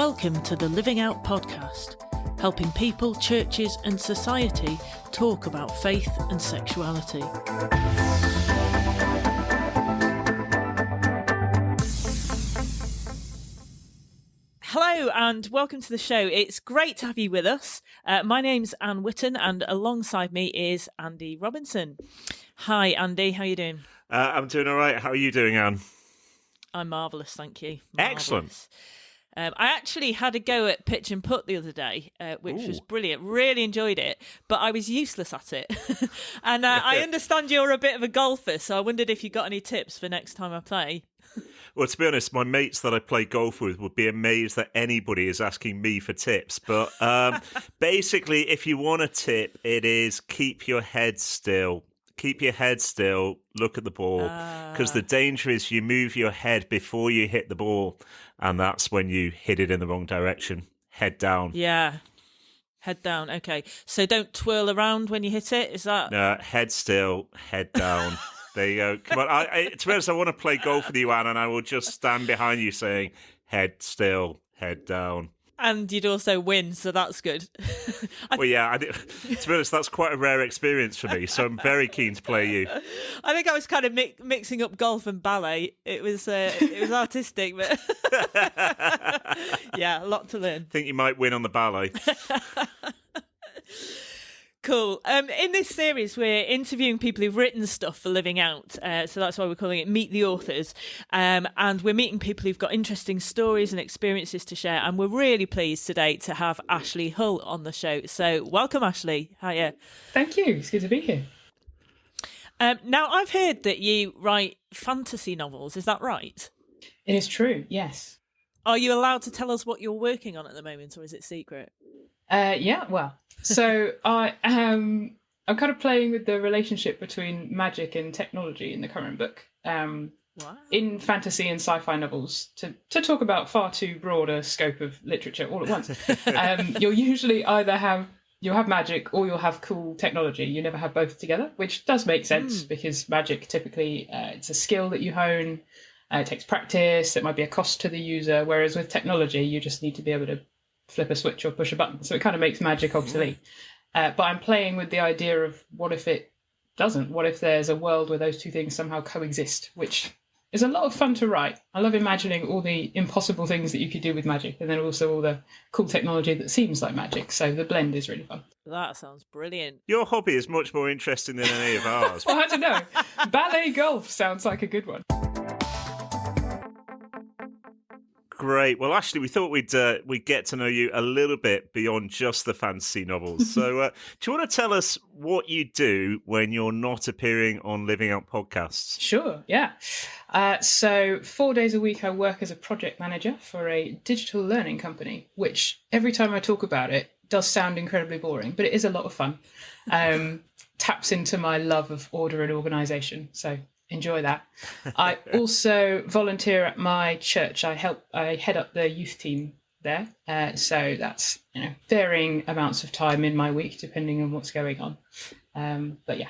Welcome to the Living Out podcast, helping people, churches and society talk about faith and sexuality. Hello and welcome to the show. It's great to have you with us. My name's Anne Whitton and alongside me is Andy Robinson. Hi Andy, how are you doing? I'm doing all right. How are you doing, Anne? I'm marvellous, thank you. Marvellous. Excellent. I actually had a go at pitch and putt the other day, which was brilliant. Really enjoyed it, but I was useless at it. And I understand you're a bit of a golfer, so I wondered if you got any tips for next time I play. Well, to be honest, my mates that I play golf with would be amazed that anybody is asking me for tips. But basically, if you want a tip, it is keep your head still. Keep your head still, look at the ball, because the danger is you move your head before you hit the ball, and that's when you hit it in the wrong direction. Head down. Yeah, head down. Okay, so don't twirl around when you hit it, is that? No, head still, head down. There you go. Come on, to be honest, I want to play golf with you, Anne, and I will just stand behind you saying, head still, head down. And you'd also win, so that's good. Well, yeah, to be honest, that's quite a rare experience for me, so I'm very keen to play you. I think I was kind of mixing up golf and ballet. It was artistic, but yeah, a lot to learn. Think you might win on the ballet. Cool. In this series, we're interviewing people who've written stuff for Living Out. So that's why we're calling it Meet the Authors. And we're meeting people who've got interesting stories and experiences to share. And we're really pleased today to have Ashleigh Hull on the show. So welcome, Ashleigh. Hiya. Thank you. It's good to be here. Now, I've heard that you write fantasy novels. Is that right? It is true, yes. Are you allowed to tell us what you're working on at the moment, or is it secret? Yeah, well, so I'm kind of playing with the relationship between magic and technology in the current book. Wow. In fantasy and sci-fi novels, to talk about far too broad a scope of literature all at once, you'll usually you'll have magic or you'll have cool technology. You never have both together, which does make sense because magic typically it's a skill that you hone. It takes practice. It might be a cost to the user, whereas with technology, you just need to be able to flip a switch or push a button. So it kind of makes magic obsolete. But I'm playing with the idea of what if it doesn't? What if there's a world where those two things somehow coexist, which is a lot of fun to write. I love imagining all the impossible things that you could do with magic and then also all the cool technology that seems like magic. So the blend is really fun. That sounds brilliant. Your hobby is much more interesting than any of ours. Well, I don't know. Ballet golf sounds like a good one. Great. Well, Ashleigh, we thought we'd get to know you a little bit beyond just the fantasy novels. So do you want to tell us what you do when you're not appearing on Living Out podcasts? Sure, yeah. So 4 days a week I work as a project manager for a digital learning company, which every time I talk about it does sound incredibly boring, but it is a lot of fun. Taps into my love of order and organisation. So enjoy that. I also volunteer at my church. I head up the youth team there. So that's, varying amounts of time in my week, depending on what's going on. But yeah,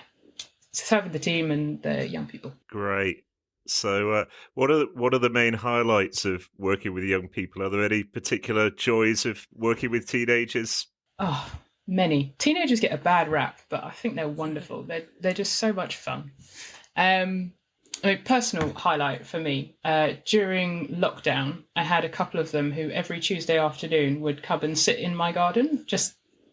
serving the team and the young people. Great. So what are the main highlights of working with young people? Are there any particular joys of working with teenagers? Oh, many. Teenagers get a bad rap, but I think they're wonderful. They're just so much fun. Personal highlight for me, during lockdown, I had a couple of them who every Tuesday afternoon would come and sit in my garden.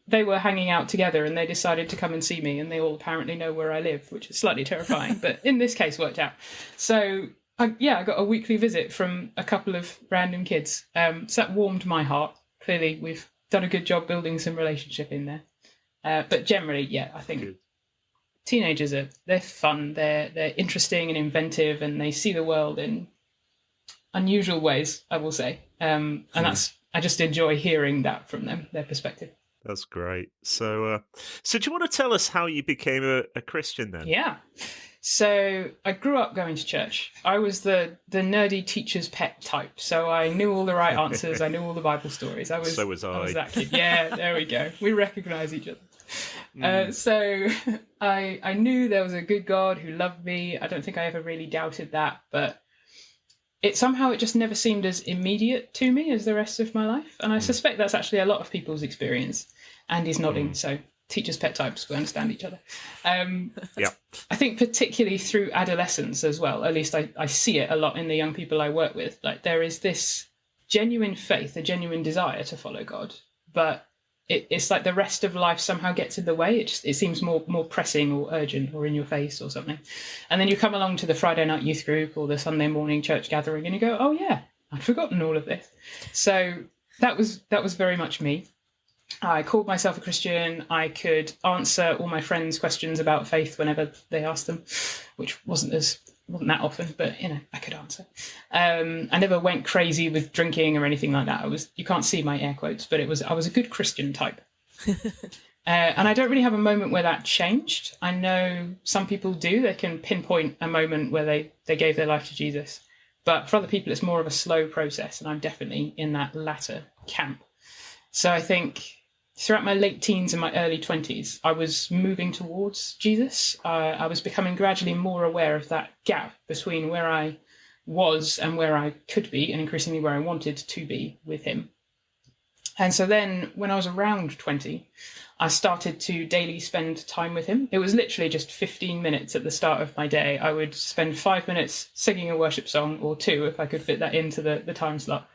They were hanging out together and they decided to come and see me, and they all apparently know where I live, which is slightly terrifying, but in this case worked out. So I got a weekly visit from a couple of random kids. So that warmed my heart. Clearly we've done a good job building some relationship in there. But generally, yeah, I think teenagers they're fun, they're interesting and inventive, and they see the world in unusual ways, I will say. And I just enjoy hearing that from them, their perspective. That's great. So do you want to tell us how you became a Christian then? Yeah. So I grew up going to church. I was the nerdy teacher's pet type. So I knew all the right answers. I knew all the Bible stories. So was I. I was that kid. Yeah, there we go. We recognise each other. So I knew there was a good God who loved me. I don't think I ever really doubted that. But it just never seemed as immediate to me as the rest of my life. And I suspect that's actually a lot of people's experience. Andy's nodding, so teachers' pet types, we understand each other. Yeah. I think particularly through adolescence as well, at least I see it a lot in the young people I work with. Like, there is this genuine faith, a genuine desire to follow God, but it's like the rest of life somehow gets in the way. It seems more pressing or urgent or in your face or something. And then you come along to the Friday night youth group or the Sunday morning church gathering and you go, oh yeah, I'd forgotten all of this. So that was very much me. I called myself a Christian. I could answer all my friends' questions about faith whenever they asked them, which wasn't that often, but I could answer. I never went crazy with drinking or anything like that. You can't see my air quotes, but I was a good Christian type. And I don't really have a moment where that changed. I know some people do. They can pinpoint a moment where they gave their life to Jesus. But for other people, it's more of a slow process, and I'm definitely in that latter camp. So I think throughout my late teens and my early 20s, I was moving towards Jesus. I was becoming gradually more aware of that gap between where I was and where I could be, and increasingly where I wanted to be with him. And so then when I was around 20, I started to daily spend time with him. It was literally just 15 minutes at the start of my day. I would spend 5 minutes singing a worship song, or 2 if I could fit that into the time slot.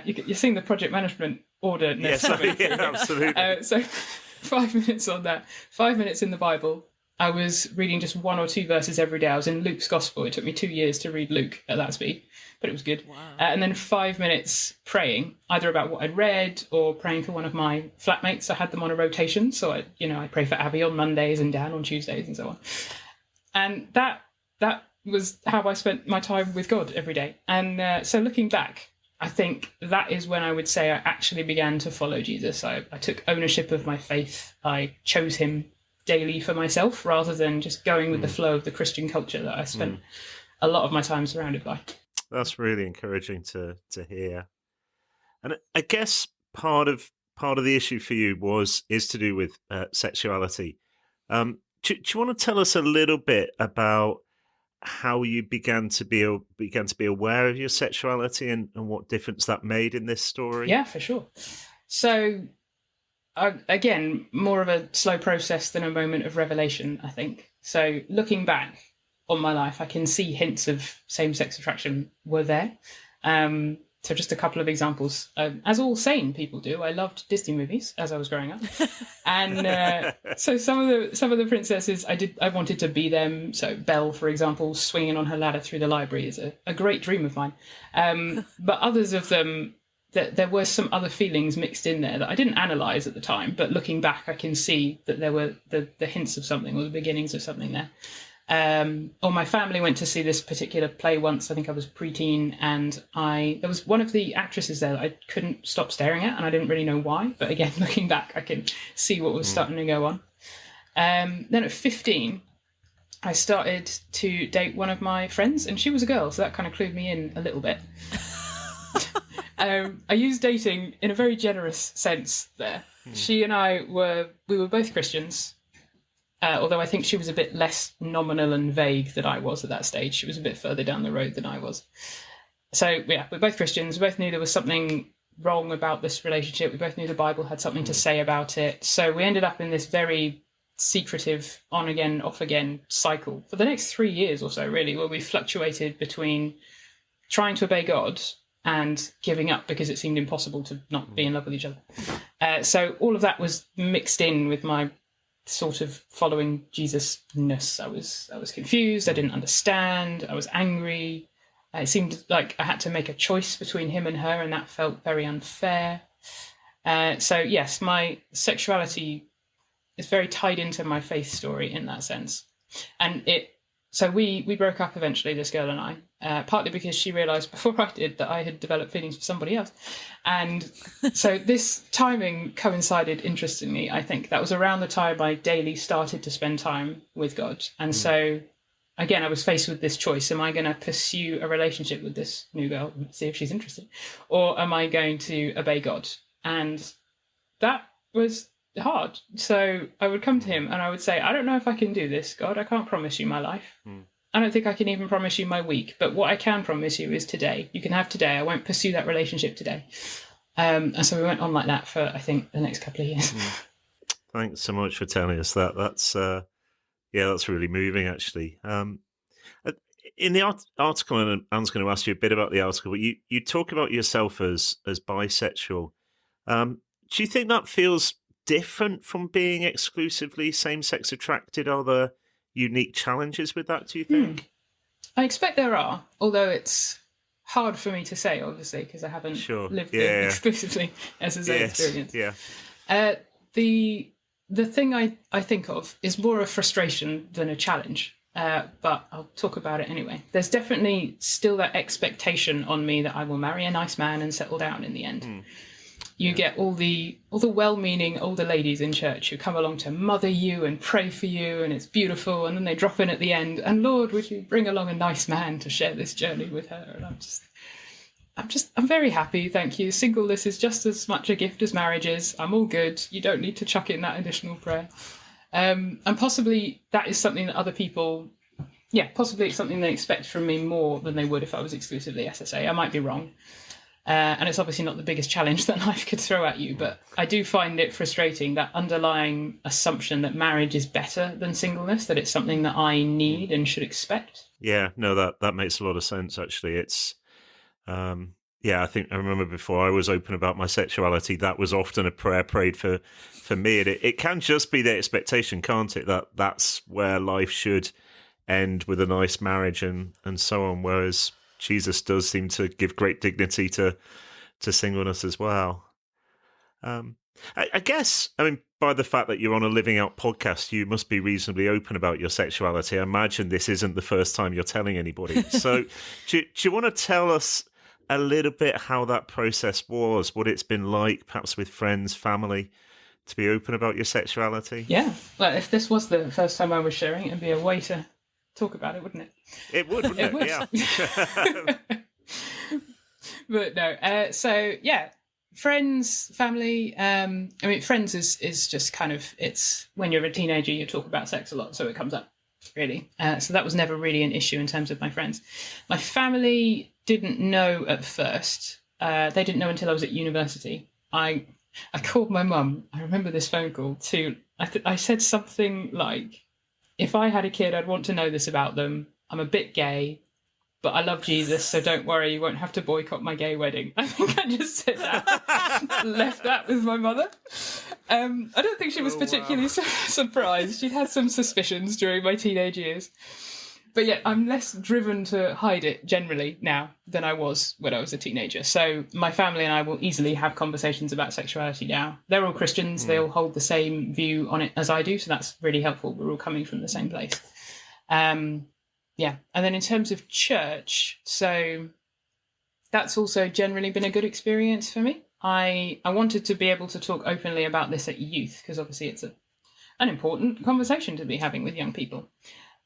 You're seeing the project management order. Yes, yeah, absolutely. So 5 minutes on that, 5 minutes in the Bible. I was reading just 1 or 2 verses every day. I was in Luke's Gospel. It took me 2 years to read Luke at that speed, but it was good. Wow. And then 5 minutes praying, either about what I'd read or praying for one of my flatmates. I had them on a rotation, so I pray for Abby on Mondays and Dan on Tuesdays and so on. And that was how I spent my time with God every day. And so looking back, I think that is when I would say I actually began to follow Jesus. I took ownership of my faith. I chose him daily for myself rather than just going with the flow of the Christian culture that I spent a lot of my time surrounded by. That's really encouraging to hear. And I guess part of the issue for you is to do with sexuality. Do you want to tell us a little bit about how you began to be aware of your sexuality and what difference that made in this story? Yeah, for sure. So again, more of a slow process than a moment of revelation, I think. So looking back on my life, I can see hints of same-sex attraction were there. So just a couple of examples. As all sane people do, I loved Disney movies as I was growing up, and so some of the princesses I wanted to be them. So Belle, for example, swinging on her ladder through the library is a great dream of mine. But others of them, there were some other feelings mixed in there that I didn't analyze at the time, but looking back, I can see that there were the hints of something or the beginnings of something there. Or my family went to see this particular play once. I think I was preteen, and there was one of the actresses there that I couldn't stop staring at, and I didn't really know why. But again, looking back, I can see what was starting to go on. Then at 15, I started to date one of my friends, and she was a girl, so that kind of clued me in a little bit. I used dating in a very generous sense there. She and I were both Christians. Although I think she was a bit less nominal and vague than I was at that stage. She was a bit further down the road than I was. So, yeah, we're both Christians. We both knew there was something wrong about this relationship. We both knew the Bible had something to say about it. So we ended up in this very secretive on-again, off-again cycle for the next 3 years or so, really, where we fluctuated between trying to obey God and giving up because it seemed impossible to not be in love with each other. So all of that was mixed in with my sort of following Jesus-ness. I was confused. I didn't understand. I was angry. It seemed like I had to make a choice between him and her, and that felt very unfair. So yes, my sexuality is very tied into my faith story in that sense. And so we broke up eventually, this girl and I, partly because she realised before I did that I had developed feelings for somebody else. And so this timing coincided, interestingly, I think. That was around the time I daily started to spend time with God. And so, again, I was faced with this choice. Am I going to pursue a relationship with this new girl, see if she's interested? Or am I going to obey God? And that was hard. So I would come to him and I would say, I don't know if I can do this, God. I can't promise you my life. I don't think I can even promise you my week, but what I can promise you is today. You can have today. I won't pursue that relationship today. And so we went on like that for, I think, the next couple of years. Thanks so much for telling us that. That's really moving, actually. In the article, and Anne's going to ask you a bit about the article, but you talk about yourself as bisexual. Do you think that feels different from being exclusively same-sex attracted? Are there unique challenges with that, do you think? I expect there are, although it's hard for me to say, obviously, because I haven't lived it exclusively as a same experience. Yeah. The thing I think of is more a frustration than a challenge, but I'll talk about it anyway. There's definitely still that expectation on me that I will marry a nice man and settle down in the end. You get all the well-meaning older ladies in church who come along to mother you and pray for you, and it's beautiful, and then they drop in at the end, and Lord, would you bring along a nice man to share this journey with her? And I'm very happy, thank you. Singleness is just as much a gift as marriage is. I'm all good. You don't need to chuck in that additional prayer. And possibly that is something that other people, possibly it's something they expect from me more than they would if I was exclusively SSA. I might be wrong. And it's obviously not the biggest challenge that life could throw at you, but I do find it frustrating, that underlying assumption that marriage is better than singleness, that it's something that I need and should expect. Yeah, no, that makes a lot of sense, actually. It's, I think I remember before I was open about my sexuality, that was often a prayer prayed for me. And it can just be the expectation, can't it, that that's where life should end with a nice marriage and so on, whereas Jesus does seem to give great dignity to singleness as well. I guess, by the fact that you're on a Living Out podcast, you must be reasonably open about your sexuality. I imagine this isn't the first time you're telling anybody. So do you want to tell us a little bit how that process was, what it's been like, perhaps with friends, family, to be open about your sexuality? Yeah. Well, if this was the first time I was sharing, it'd be a way to talk about it, wouldn't it? It would, wouldn't it? Yeah. But no. Friends, family. Friends is just kind of, it's when you're a teenager, you talk about sex a lot, so it comes up, really. So that was never really an issue in terms of my friends. My family didn't know at first. They didn't know until I was at university. I called my mum. I remember this phone call to. I said something like, if I had a kid, I'd want to know this about them. I'm a bit gay, but I love Jesus, so don't worry, you won't have to boycott my gay wedding. I think I just said that. Left that with my mother. I don't think she was particularly surprised. She'd had some suspicions during my teenage years. But yeah, I'm less driven to hide it generally now than I was when I was a teenager. So my family and I will easily have conversations about sexuality now. They're all Christians. They all hold the same view on it as I do. So that's really helpful. We're all coming from the same place. And then in terms of church, so that's also generally been a good experience for me. I wanted to be able to talk openly about this at youth, because obviously it's an important conversation to be having with young people.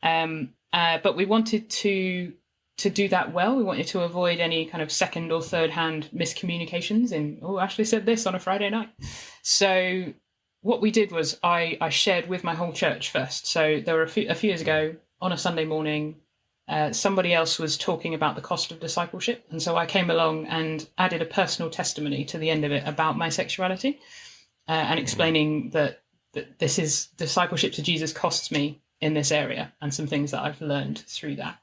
But we wanted to do that well. We wanted to avoid any kind of second or third hand miscommunications in, Ashleigh said this on a Friday night. So what we did was I shared with my whole church first. So there were a few years ago on a Sunday morning, somebody else was talking about the cost of discipleship. And so I came along and added a personal testimony to the end of it about my sexuality, and explaining that this is discipleship to Jesus costs me in this area, and some things that I've learned through that.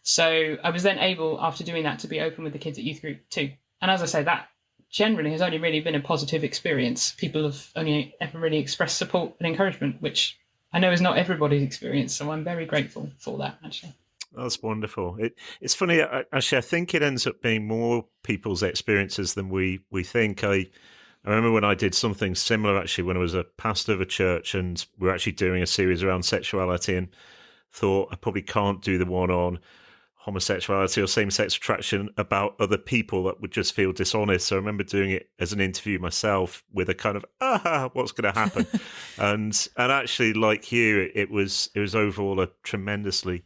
So I was then able, after doing that, to be open with the kids at youth group too. And as I say, that generally has only really been a positive experience. People have only ever really expressed support and encouragement, which I know is not everybody's experience. So I'm very grateful for that, actually. That's wonderful. It's funny, actually, I think it ends up being more people's experiences than we think. I remember when I did something similar, actually, when I was a pastor of a church, and we were actually doing a series around sexuality, and thought I probably can't do the one on homosexuality or same-sex attraction about other people that would just feel dishonest. So I remember doing it as an interview myself with a kind of, what's going to happen? and actually, like you, it was overall a tremendously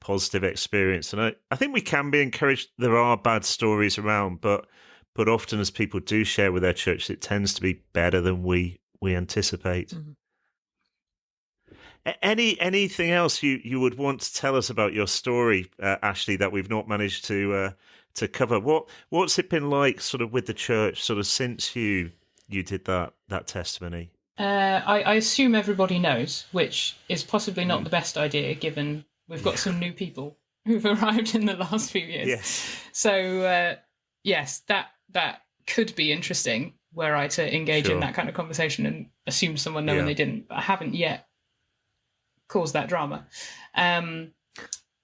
positive experience. And I think we can be encouraged. There are bad stories around, but often as people do share with their church, it tends to be better than we anticipate. Mm-hmm. Anything else you would want to tell us about your story, Ashleigh, that we've not managed to cover? What's it been like, sort of, with the church, sort of, since you did that testimony? I assume everybody knows, which is possibly not the best idea, given we've got some new people who've arrived in the last few years. Yes. So yes, that could be interesting, were I to engage in that kind of conversation and assume someone knew and they didn't. But I haven't yet caused that drama.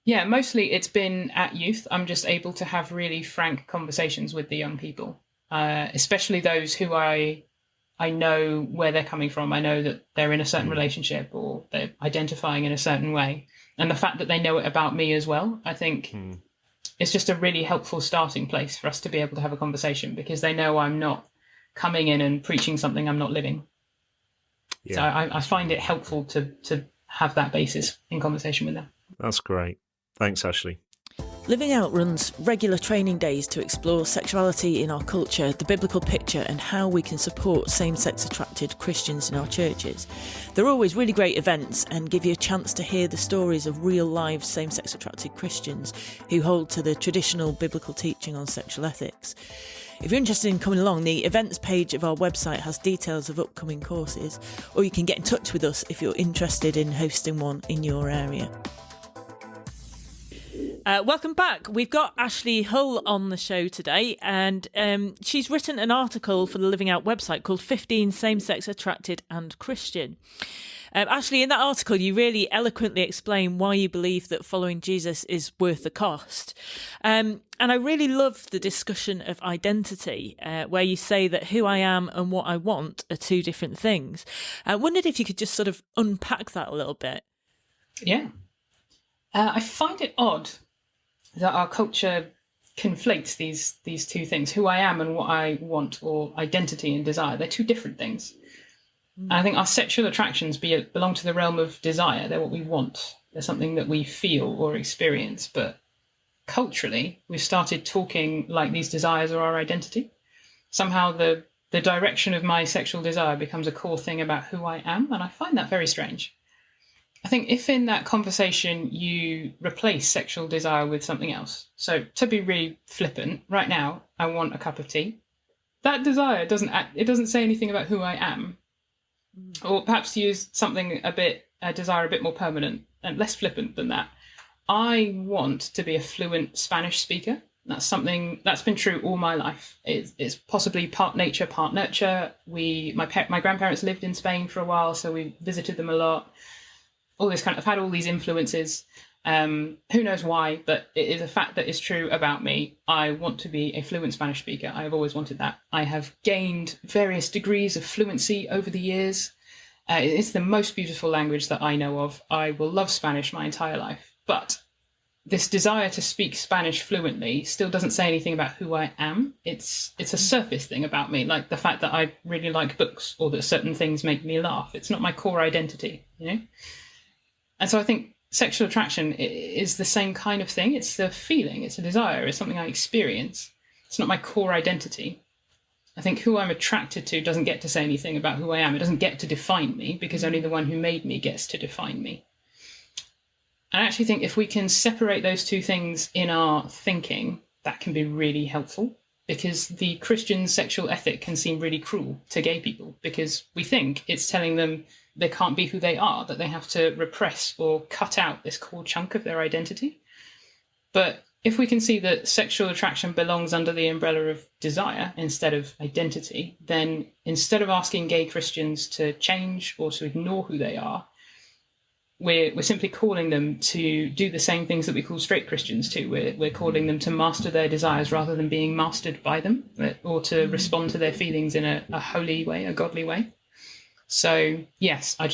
Mostly it's been at youth. I'm just able to have really frank conversations with the young people, especially those who I know where they're coming from. I know that they're in a certain relationship or they're identifying in a certain way. And the fact that they know it about me as well, I think it's just a really helpful starting place for us to be able to have a conversation, because they know I'm not coming in and preaching something I'm not living. Yeah. So I find it helpful to have that basis in conversation with them. That's great. Thanks, Ashleigh. Living Out runs regular training days to explore sexuality in our culture, the biblical picture, and how we can support same-sex attracted Christians in our churches. They're always really great events and give you a chance to hear the stories of real live same-sex attracted Christians who hold to the traditional biblical teaching on sexual ethics. If you're interested in coming along, the events page of our website has details of upcoming courses, or you can get in touch with us if you're interested in hosting one in your area. Welcome back. We've got Ashleigh Hull on the show today, and she's written an article for the Living Out website called 15 Same-Sex Attracted and Christian. Ashleigh, in that article, you really eloquently explain why you believe that following Jesus is worth the cost. And I really love the discussion of identity, where you say that who I am and what I want are two different things. I wondered if you could just sort of unpack that a little bit. Yeah. I find it odd that our culture conflates these two things, who I am and what I want, or identity and desire. They're two different things. And I think our sexual attractions belong to the realm of desire. They're what we want. They're something that we feel or experience. But culturally, we've started talking like these desires are our identity. Somehow the direction of my sexual desire becomes a core thing about who I am, and I find that very strange. I think if in that conversation you replace sexual desire with something else, so to be really flippant, right now I want a cup of tea. That desire doesn't say anything about who I am. Or perhaps to use something a desire a bit more permanent and less flippant than that. I want to be a fluent Spanish speaker. That's something that's been true all my life. It's possibly part nature, part nurture. My grandparents lived in Spain for a while, so we visited them a lot. I've had all these influences. Who knows why, but it is a fact that is true about me. I want to be a fluent Spanish speaker. I have always wanted that. I have gained various degrees of fluency over the years. It's the most beautiful language that I know of. I will love Spanish my entire life. But this desire to speak Spanish fluently still doesn't say anything about who I am. It's a surface thing about me, like the fact that I really like books or that certain things make me laugh. It's not my core identity, you know? And so I think sexual attraction is the same kind of thing. It's the feeling, it's a desire, it's something I experience. It's not my core identity. I think who I'm attracted to doesn't get to say anything about who I am. It doesn't get to define me, because only the one who made me gets to define me. And I actually think if we can separate those two things in our thinking, that can be really helpful, because the Christian sexual ethic can seem really cruel to gay people, because we think it's telling them they can't be who they are, that they have to repress or cut out this core chunk of their identity. But if we can see that sexual attraction belongs under the umbrella of desire instead of identity, then instead of asking gay Christians to change or to ignore who they are, we're simply calling them to do the same things that we call straight Christians to. We're calling them to master their desires rather than being mastered by them, or to respond to their feelings in a holy way, a godly way. So yes, I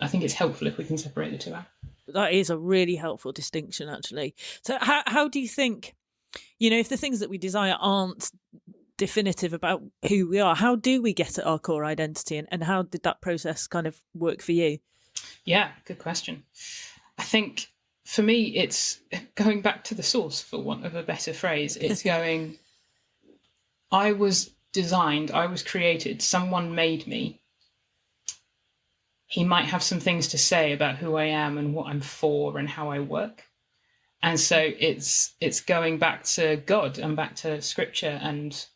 think it's helpful if we can separate the two out. That is a really helpful distinction, actually. So how do you think, if the things that we desire aren't definitive about who we are, how do we get at our core identity, and how did that process kind of work for you? Yeah, good question. I think for me, it's going back to the source, for want of a better phrase. It's going, I was designed, I was created, someone made me he might have some things to say about who I am and what I'm for and how I work. And so it's going back to God and back to scripture and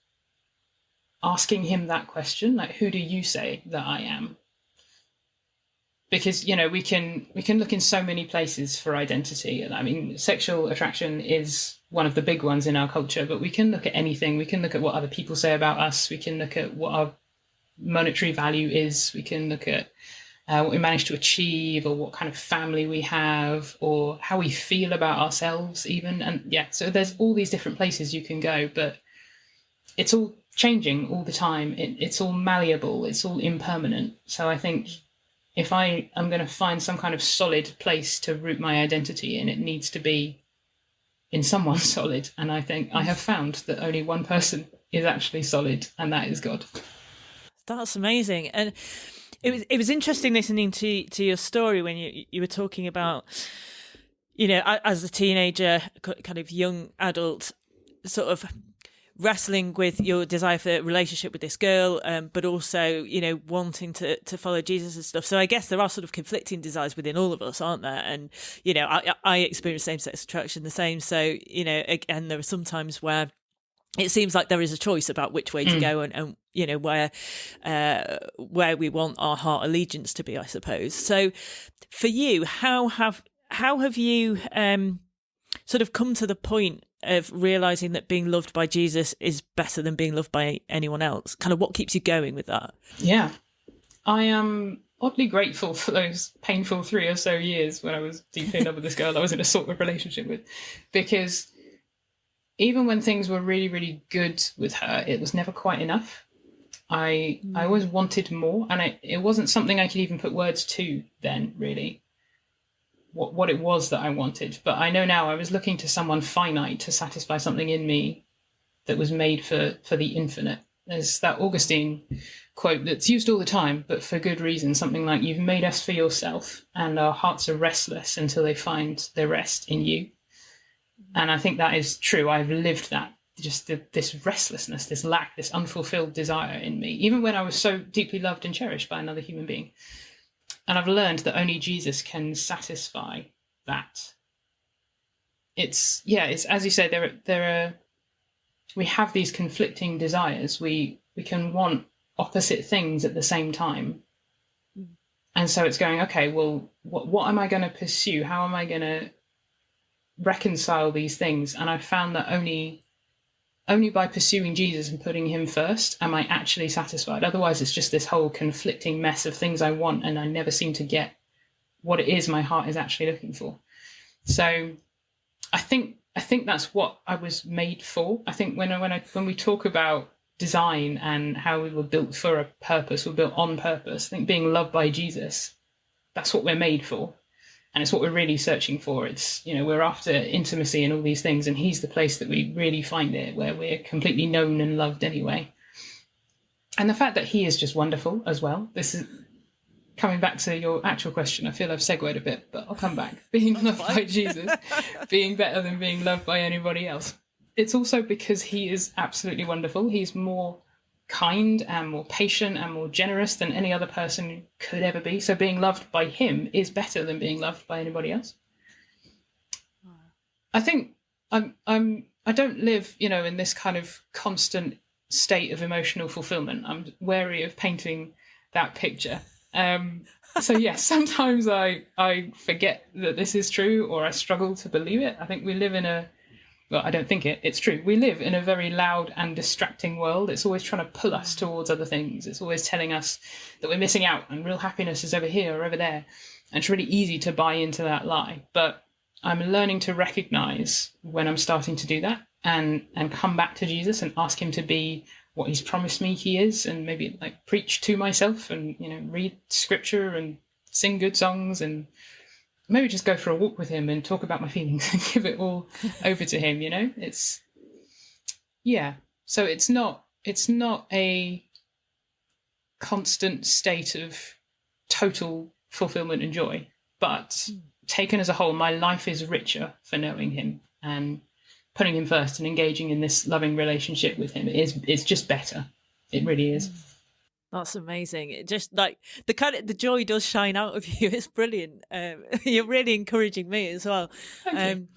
asking him that question, like, who do you say that I am? Because, we can look in so many places for identity. I mean, sexual attraction is one of the big ones in our culture, but we can look at anything. We can look at what other people say about us. We can look at what our monetary value is. We can look at what we manage to achieve, or what kind of family we have, or how we feel about ourselves even. And so there's all these different places you can go, but it's all changing all the time. It's all malleable. It's all impermanent. So I think if I am going to find some kind of solid place to root my identity in, it needs to be in someone solid. And I think I have found that only one person is actually solid, and that is God. That's amazing. And it was interesting listening to your story when you were talking about, as a teenager, kind of young adult, sort of wrestling with your desire for a relationship with this girl, but also, wanting to follow Jesus and stuff. So I guess there are sort of conflicting desires within all of us, aren't there? And, I experience same-sex attraction the same. So, again, there are some times where it seems like there is a choice about which way to go and where we want our heart allegiance to be, I suppose. So for you, how have you sort of come to the point of realizing that being loved by Jesus is better than being loved by anyone else? Kind of what keeps you going with that? Yeah, I am oddly grateful for those painful 3 or so years when I was deeply in love with this girl I was in a sort of relationship with, because even when things were really, really good with her, it was never quite enough. I always wanted more, and it wasn't something I could even put words to then, really, what it was that I wanted. But I know now I was looking to someone finite to satisfy something in me that was made for the infinite. There's that Augustine quote that's used all the time, but for good reason, something like, "You've made us for yourself, and our hearts are restless until they find their rest in you." And I think that is true. I've lived that, just this restlessness, this lack, this unfulfilled desire in me, even when I was so deeply loved and cherished by another human being. And I've learned that only Jesus can satisfy that. It's as you say, we have these conflicting desires. We can want opposite things at the same time. And so it's going, okay, well, what am I going to pursue? How am I going to reconcile these things? And I found that only by pursuing Jesus and putting him first am I actually satisfied. Otherwise, it's just this whole conflicting mess of things I want, and I never seem to get what it is my heart is actually looking for. So I think that's what I was made for. I think when we talk about design and how we were built for a purpose, we're built on purpose. I think being loved by Jesus, that's what we're made for. And it's what we're really searching for. It's, we're after intimacy and all these things, and he's the place that we really find it, where we're completely known and loved anyway. And the fact that he is just wonderful as well. This is coming back to your actual question. I feel I've segued a bit, but I'll come back. Being loved by Jesus, being better than being loved by anybody else. It's also because he is absolutely wonderful. He's more kind and more patient and more generous than any other person could ever be. So being loved by him is better than being loved by anybody else. I think I don't live, in this kind of constant state of emotional fulfillment. I'm wary of painting that picture. So yes, sometimes I forget that this is true, or I struggle to believe it. I think we live in I don't think it's true. We live in a very loud and distracting world. It's always trying to pull us towards other things. It's always telling us that we're missing out and real happiness is over here or over there. And it's really easy to buy into that lie. But I'm learning to recognize when I'm starting to do that and come back to Jesus and ask him to be what he's promised me he is, and maybe preach to myself and, read scripture and sing good songs and maybe just go for a walk with him and talk about my feelings and give it all over to him, So it's not a constant state of total fulfillment and joy, but taken as a whole, my life is richer for knowing him and putting him first and engaging in this loving relationship with him is just better. It really is. That's amazing. It just like the joy does shine out of you. It's brilliant. You're really encouraging me as well. Thank you.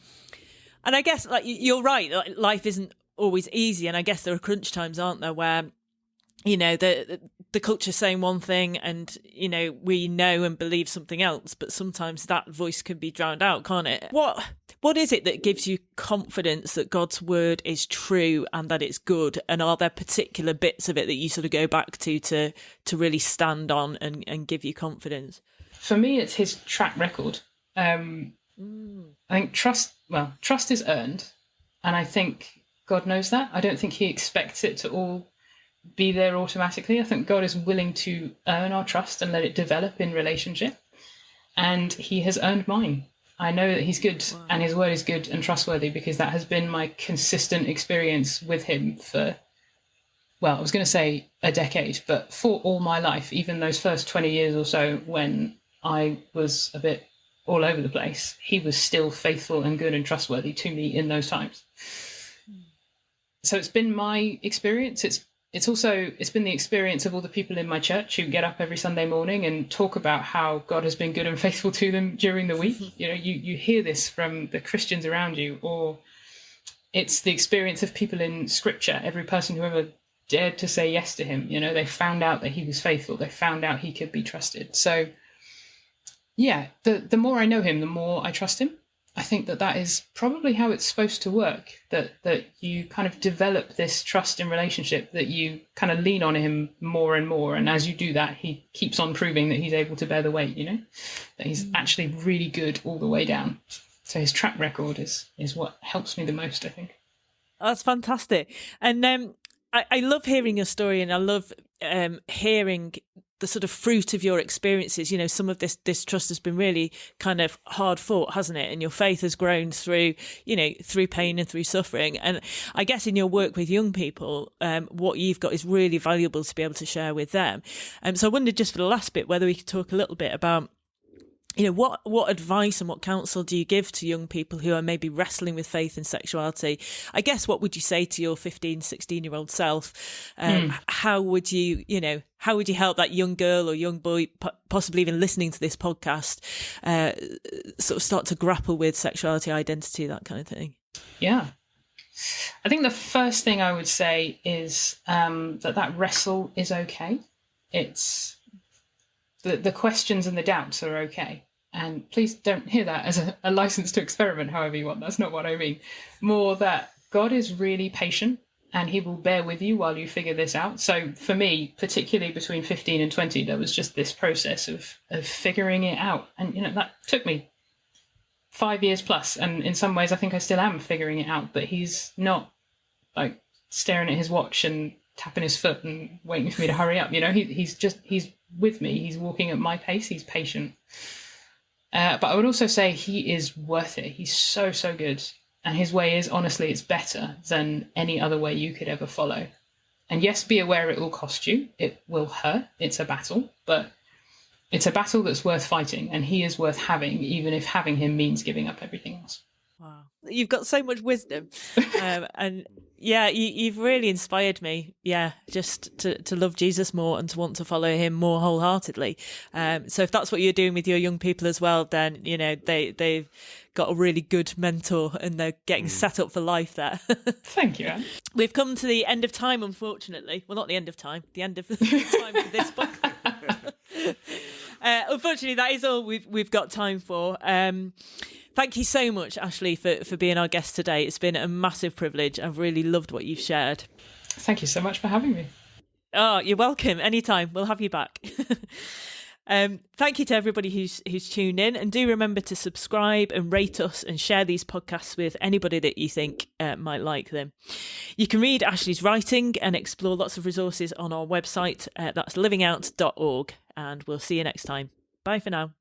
And I guess like you're right. Like, life isn't always easy, and I guess there are crunch times, aren't there, where the culture's saying one thing, and we know and believe something else. But sometimes that voice can be drowned out, can't it? What is it that gives you confidence that God's word is true and that it's good? And are there particular bits of it that you sort of go back to really stand on and give you confidence? For me, it's his track record. I think trust is earned. And I think God knows that. I don't think he expects it to all be there automatically. I think God is willing to earn our trust and let it develop in relationship. And he has earned mine. I know that he's good and his word is good and trustworthy because that has been my consistent experience with him for, well, I was going to say a decade, but for all my life, even those first 20 years or so when I was a bit all over the place, he was still faithful and good and trustworthy to me in those times. So it's been my experience. It's been the experience of all the people in my church who get up every Sunday morning and talk about how God has been good and faithful to them during the week. You hear this from the Christians around you, or it's the experience of people in Scripture. Every person who ever dared to say yes to him, they found out that he was faithful. They found out he could be trusted. So, yeah, the more I know him, the more I trust him. I think that is probably how it's supposed to work, that you kind of develop this trust in relationship, that you kind of lean on him more and more. And as you do that, he keeps on proving that he's able to bear the weight, that he's actually really good all the way down. So his track record is what helps me the most, I think. That's fantastic. And I love hearing your story, and I love hearing the sort of fruit of your experiences. Some of this trust has been really kind of hard fought, hasn't it? And your faith has grown through pain and through suffering. And I guess in your work with young people, what you've got is really valuable to be able to share with them. So I wondered, just for the last bit, whether we could talk a little bit about what advice and what counsel do you give to young people who are maybe wrestling with faith and sexuality? I guess, what would you say to your 15, 16-year-old self? How would you help that young girl or young boy, possibly even listening to this podcast, sort of start to grapple with sexuality, identity, that kind of thing? Yeah. I think the first thing I would say is that wrestle is okay. It's the questions and the doubts are okay. And please don't hear that as a license to experiment however you want. That's not what I mean. More that God is really patient and he will bear with you while you figure this out. So for me, particularly between 15 and 20, there was just this process of figuring it out. And, that took me 5 years plus. And in some ways, I think I still am figuring it out. But he's not like staring at his watch and tapping his foot and waiting for me to hurry up. He's with me. He's walking at my pace. He's patient. But I would also say he is worth it. He's so, so good. And his way is, honestly, it's better than any other way you could ever follow. And yes, be aware it will cost you. It will hurt. It's a battle. But it's a battle that's worth fighting. And he is worth having, even if having him means giving up everything else. Wow. You've got so much wisdom. And yeah, you've really inspired me. Yeah, just to love Jesus more and to want to follow him more wholeheartedly. So if that's what you're doing with your young people as well, then, they've got a really good mentor and they're getting set up for life there. Thank you, Anne. We've come to the end of time, unfortunately. Well, not the end of time, the end of time for this book. Unfortunately, that is all we've got time for. Thank you so much, Ashleigh, for being our guest today. It's been a massive privilege. I've really loved what you've shared. Thank you so much for having me. Oh, you're welcome. Anytime. We'll have you back. Thank you to everybody who's tuned in, and do remember to subscribe and rate us and share these podcasts with anybody that you think might like them. You can read Ashleigh's writing and explore lots of resources on our website. That's livingout.org, and we'll see you next time. Bye for now.